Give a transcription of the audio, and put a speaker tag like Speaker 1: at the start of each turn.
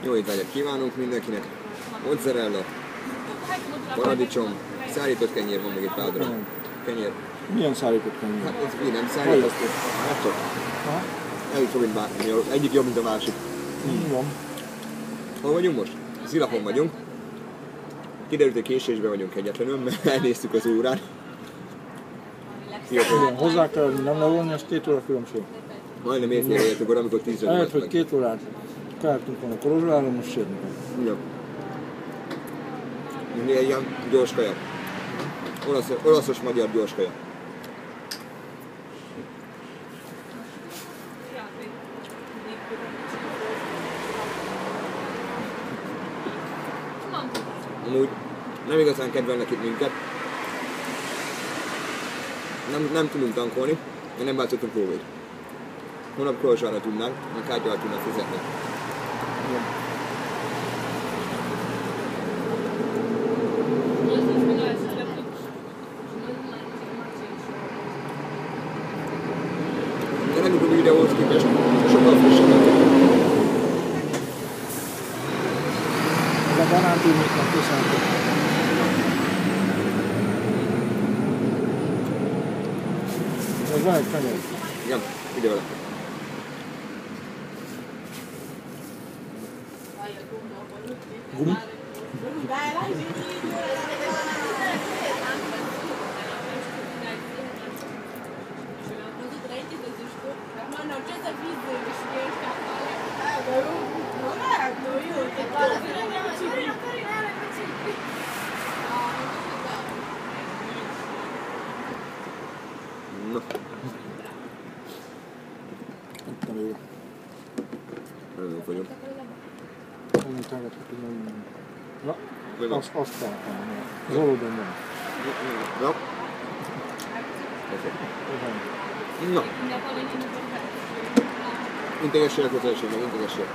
Speaker 1: Jó étvágyat kívánunk mindenkinek. Mozzarella, paradicsom, szárított kenyér van még egy pádra. Kenyér.
Speaker 2: Milyen szárított kenyér?
Speaker 1: Hát ez mi nem szárított? Látod? Egyik jobb, egyik jobb, mint a másik.
Speaker 2: Van.
Speaker 1: Hol vagyunk most? Szilakon vagyunk. Kiderült, hogy késésben vagyunk egyetlenül, mert elnéztük az órán.
Speaker 2: Igen, hozzá kell, nem levonni, az 2 óra különbség.
Speaker 1: Majdnem értére értünk oda, amikor 10
Speaker 2: Lehet, hogy 2 órát keltünk volna Kolozsváron, most sérni kell.
Speaker 1: Ja. Mi egy ilyen gyors kaja. Olaszos-magyar gyors kaja. Amúgy nem igazán kedvelnek itt minket. Nem tudunk tankolni, mert nem váltottunk lóvét. Holnap Kolozsvárra tudnánk, a kártyával tudnánk fizetni. De nem a videóhoz képest sokkal frissebb.
Speaker 2: Ez a banántúrméknak köszönhető. Ez van egy kenyér.
Speaker 1: Igen, ide vele.
Speaker 2: Gumi?
Speaker 1: Na.
Speaker 2: Itt a vége.
Speaker 1: Nagyon vagyok.
Speaker 2: Annyit engedhet, hogy nem... Na,
Speaker 1: Mi van?
Speaker 2: azt kellett mondani. Az olóban nem.
Speaker 1: Ja. Na. Integessél a közelségben, integessél.